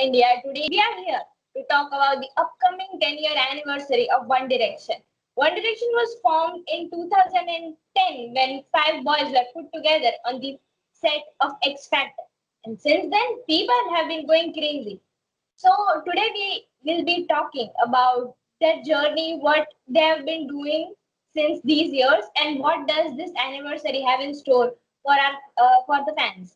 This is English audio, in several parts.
India. Today we are here to talk about the upcoming 10-year anniversary of One Direction. One Direction was formed in 2010 when five boys were put together on the set of X Factor. And since then, people have been going crazy. So today we will be talking about their journey, what they have been doing since these years, and what does this anniversary have in store for the fans.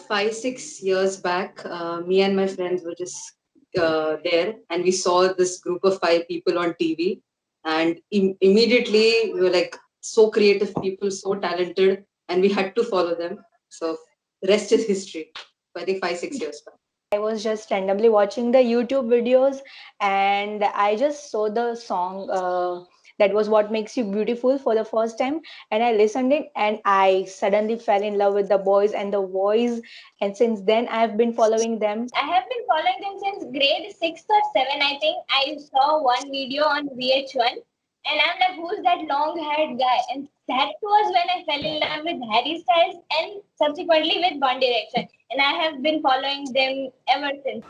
5, 6 years back, me and my friends were just there, and we saw this group of five people on TV, and immediately we were like so creative people, so talented, and we had to follow them. So rest is history. So I think 5, 6 years back. I was just randomly watching the YouTube videos and I just saw the song that was What Makes You Beautiful for the first time, and I listened it and I suddenly fell in love with the boys and the voice, and since then I've been following them. I have been following them since grade 6 or 7, I think. I saw one video on VH1 and I'm like, who's that long haired guy? And that was when I fell in love with Harry Styles and subsequently with One Direction. And I have been following them ever since.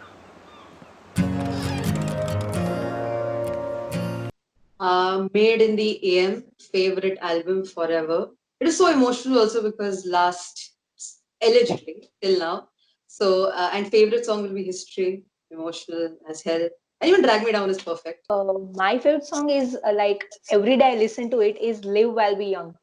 Made in the AM, favorite album forever. It is so emotional also because last, allegedly, till now. So, and favorite song will be History, emotional as hell. And even Drag Me Down is perfect. My favorite song is like every day I listen to it is Live While We Young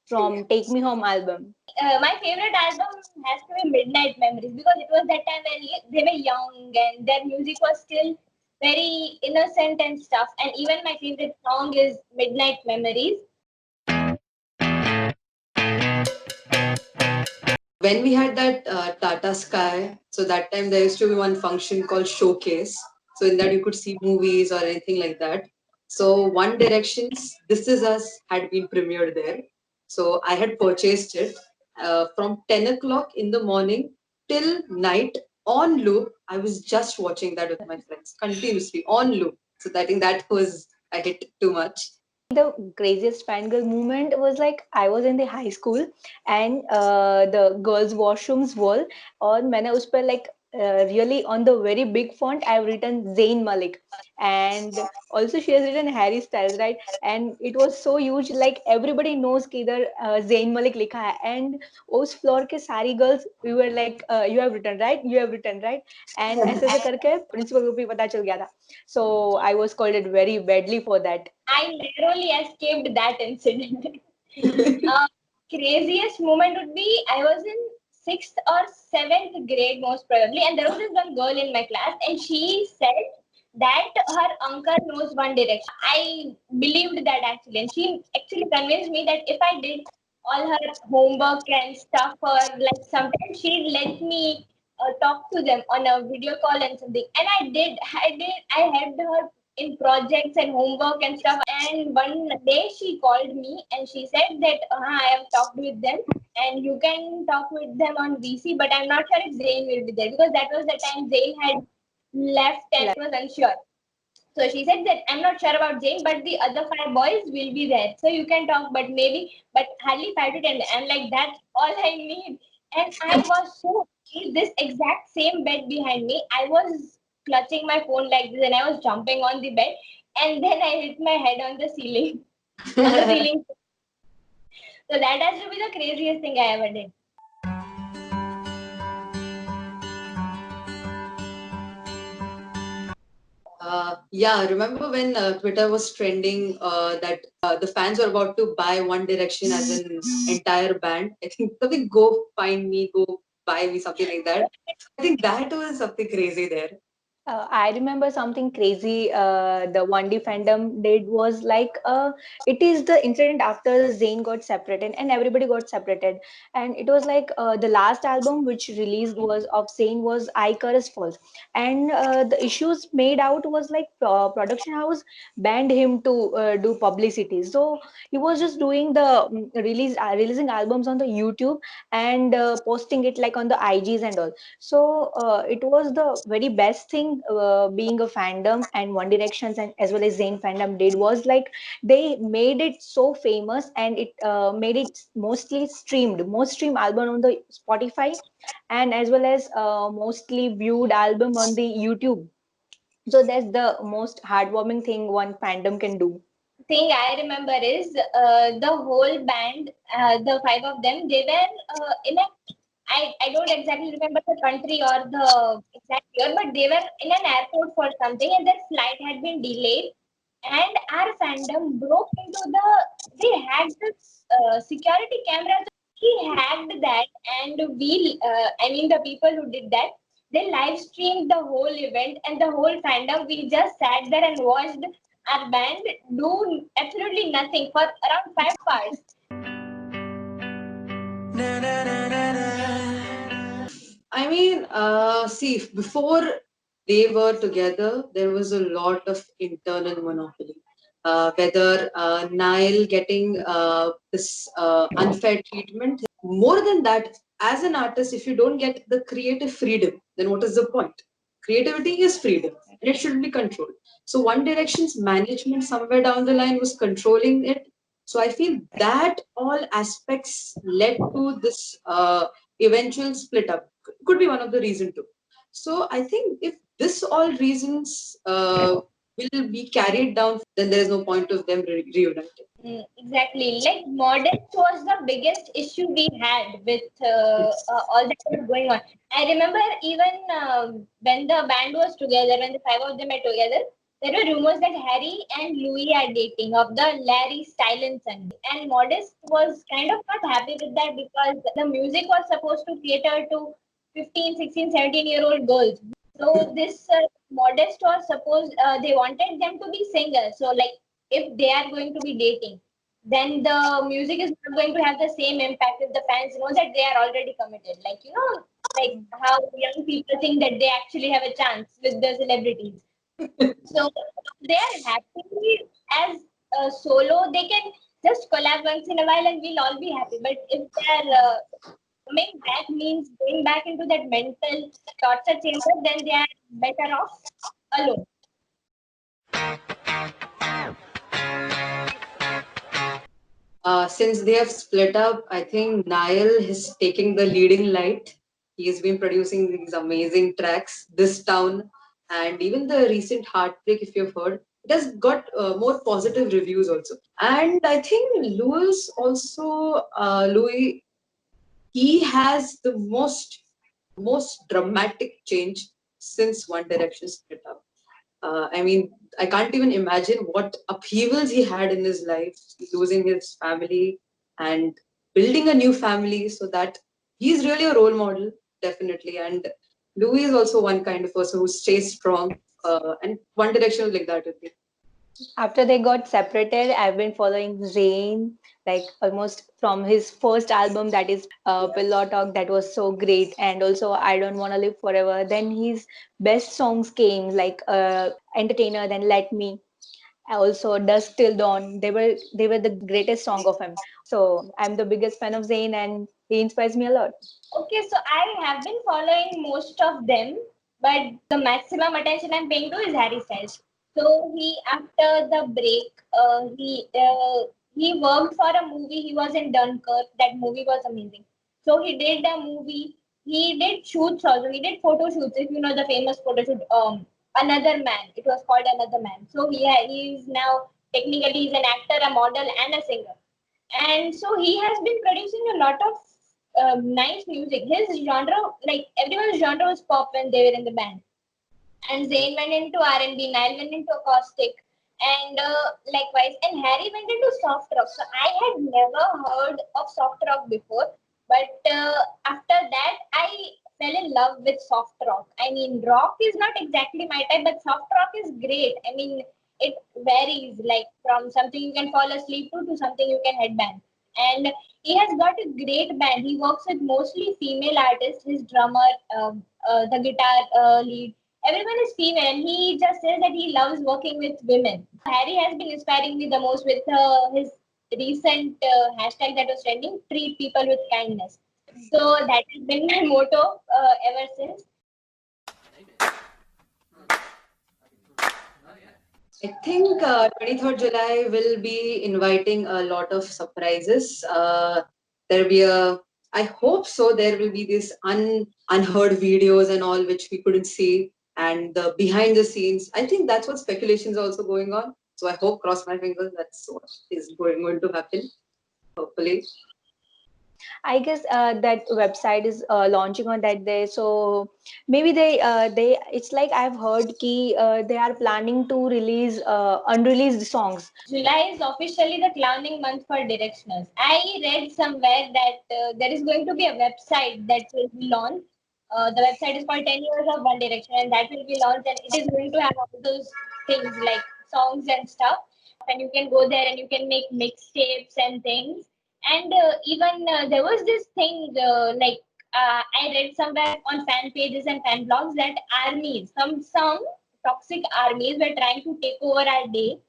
from Take Me Home album. My favorite album has to be Midnight Memories because it was that time when they were young and their music was still very innocent and stuff. And even my favorite song is Midnight Memories. When we had that Tata Sky, so that time there used to be one function called Showcase. So in that you could see movies or anything like that. So One Direction's This Is Us had been premiered there. So I had purchased it from 10 o'clock in the morning till night on loop. I was just watching that with my friends continuously on loop. So I think that was a hit too much. The craziest fangirl moment was like I was in the high school and the girls' washrooms wall, और मैंने उस पर like really on the very big font I've written Zayn Malik, and also she has written Harry Styles, right? And it was so huge, like everybody knows कि इधर Zayn Malik लिखा है, and उस floor के सारी girls we were like you have written right, you have written right, and ऐसे ऐसे करके principal को भी पता चल गया था. So I was scolded very badly for that. I narrowly escaped that incident. Craziest moment would be I was in 6th or 7th grade most probably, and there was this one girl in my class, and she said that her uncle knows One Direction. I believed that actually, and she actually convinced me that if I did all her homework and stuff, or like sometimes she'd let me talk to them on a video call and something. And I did. I helped her in projects and homework and stuff. And one day she called me and she said that I have talked with them and you can talk with them on VC, but I'm not sure if Zayn will be there because that was the time Zayn had left and was unsure. So she said that I'm not sure about Zayn, but the other five boys will be there. So you can talk, but hardly 5 to 10. I'm like, that's all I need. And I was so this exact same bed behind me. I was clutching my phone like this and I was jumping on the bed. And then I hit my head on the ceiling. On the ceiling. So that has to be the craziest thing I ever did. Yeah, remember when Twitter was trending that the fans were about to buy One Direction as an entire band? I think something go find me, go buy me, something like that. I think that was something crazy there. I remember something crazy the 1D fandom did was like it is the incident after Zayn got separated and everybody got separated, and it was like the last album which released was of Zayn was Icarus Falls, and the issues made out was like production house banned him to do publicity, so he was just doing the releasing albums on the YouTube and posting it like on the IGs and all. So it was the very best thing thing being a fandom and One Directions and as well as Zayn fandom did was like they made it so famous and it made it mostly streamed, most streamed album on the Spotify and as well as mostly viewed album on the YouTube. So that's the most heartwarming thing one fandom can do. Thing I remember is the whole band, the five of them, they were in a. I don't exactly remember the country or the exact year, but they were in an airport for something, and their flight had been delayed. And our fandom broke into the. They hacked the security cameras. He hacked that, and we. I mean, the people who did that, they live streamed the whole event, and the whole fandom. We just sat there and watched our band do absolutely nothing for around 5 hours. I mean, see, before they were together, there was a lot of internal monopoly. Whether Niall getting this unfair treatment, more than that, as an artist, if you don't get the creative freedom, then what is the point? Creativity is freedom and it should be controlled. So, One Direction's management somewhere down the line was controlling it. So, I feel that all aspects led to this eventual split up. Could be one of the reason too. So I think if this all reasons will be carried down, then there is no point of them reuniting. Exactly. Like modest was the biggest issue we had with all that was going on. I remember even when the band was together, when the five of them were together, there were rumors that Harry and Louis are dating of the Larry Stylinson. And Modest was kind of not happy with that because the music was supposed to cater to 15, 16, 17-year-old girls. So this Modest was supposed, they wanted them to be singers. So like if they are going to be dating, then the music is not going to have the same impact if the fans know that they are already committed. Like, like how young people think that they actually have a chance with the celebrities. So they are happy as a solo. They can just collab once in a while and we'll all be happy. But if they're coming back means going back into that mental torture chamber, then they are better off alone. Since they have split up, I think Niall is taking the leading light. He's been producing these amazing tracks, This Town, and even the recent Heartbreak, if you've heard, it has got more positive reviews also. And I think Louis, he has the most dramatic change since One Direction split up. I mean, I can't even imagine what upheavals he had in his life, losing his family and building a new family. So that he's really a role model, definitely. And Louis is also one kind of person who stays strong. And One Direction was like that with me. After they got separated, I've been following Zayn like almost from his first album, that is Pillow Talk, that was so great, and also I Don't Wanna Live Forever. Then his best songs came like Entertainer, then Let Me, also Dusk Till Dawn. They were the greatest song of him. So I'm the biggest fan of Zayn and he inspires me a lot. Okay, so I have been following most of them, but the maximum attention I'm paying to is Harry Styles. So he, after the break, he worked for a movie. He was in Dunkirk. That movie was amazing. So he did a movie. He did shoots also. He did photo shoots. If you know the famous photo shoot, Another Man. It was called Another Man. So he is now technically he's an actor, a model, and a singer. And so he has been producing a lot of nice music. His genre, like everyone's genre was pop when they were in the band. And Zayn went into R&B, Niall went into acoustic, and likewise, and Harry went into soft rock. So I had never heard of soft rock before, but after that, I fell in love with soft rock. I mean, rock is not exactly my type, but soft rock is great. I mean, it varies, like from something you can fall asleep to something you can headbang. And he has got a great band. He works with mostly female artists. His drummer, the guitar lead, everyone is female, and he just says that he loves working with women. Harry has been inspiring me the most with his recent hashtag that was trending, treat people with kindness. So that has been my motto ever since. I think 23rd July will be inviting a lot of surprises. There'll be I hope so, there will be these unheard videos and all which we couldn't see, and the behind the scenes. I think that's what speculations are also going on. So I hope, cross my fingers, that's what is going to happen, hopefully. I guess that website is launching on that day, so maybe they it's like I've heard ki they are planning to release unreleased songs. July is officially the clowning month for directionals. I read somewhere that there is going to be a website that will be launched. The website is called 10 Years of One Direction, and that will be launched, and it is going to have all those things like songs and stuff. And you can go there and you can make mixtapes and things. And even there was this thing I read somewhere on fan pages and fan blogs that armies, some toxic armies were trying to take over our day,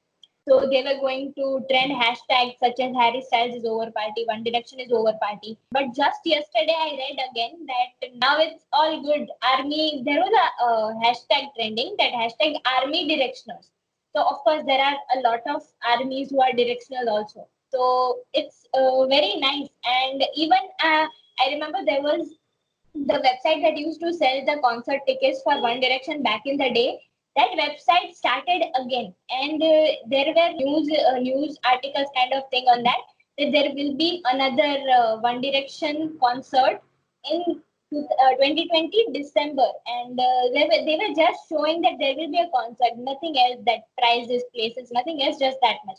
so they were going to trend hashtags such as Harry Styles is over party, One Direction is over party. But just yesterday I read again that now it's all good. Army, there was a hashtag trending, that hashtag Army Directionals. So of course there are a lot of armies who are directional also. So it's very nice. And even I remember there was the website that used to sell the concert tickets for One Direction back in the day. That website started again, and there were news articles kind of thing on that there will be another One Direction concert in 2020 December, and they were just showing that there will be a concert, nothing else, that prices, places, nothing else, just that much.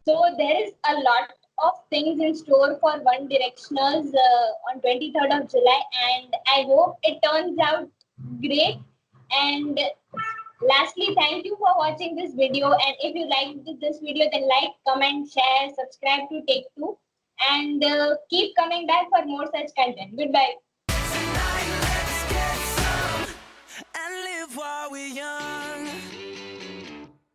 So there is a lot of things in store for One Directioners on 23rd of July, and I hope it turns out great. And lastly, thank you for watching this video. And if you liked this video, then like, comment, share, subscribe to Take Two, and keep coming back for more such content. Goodbye.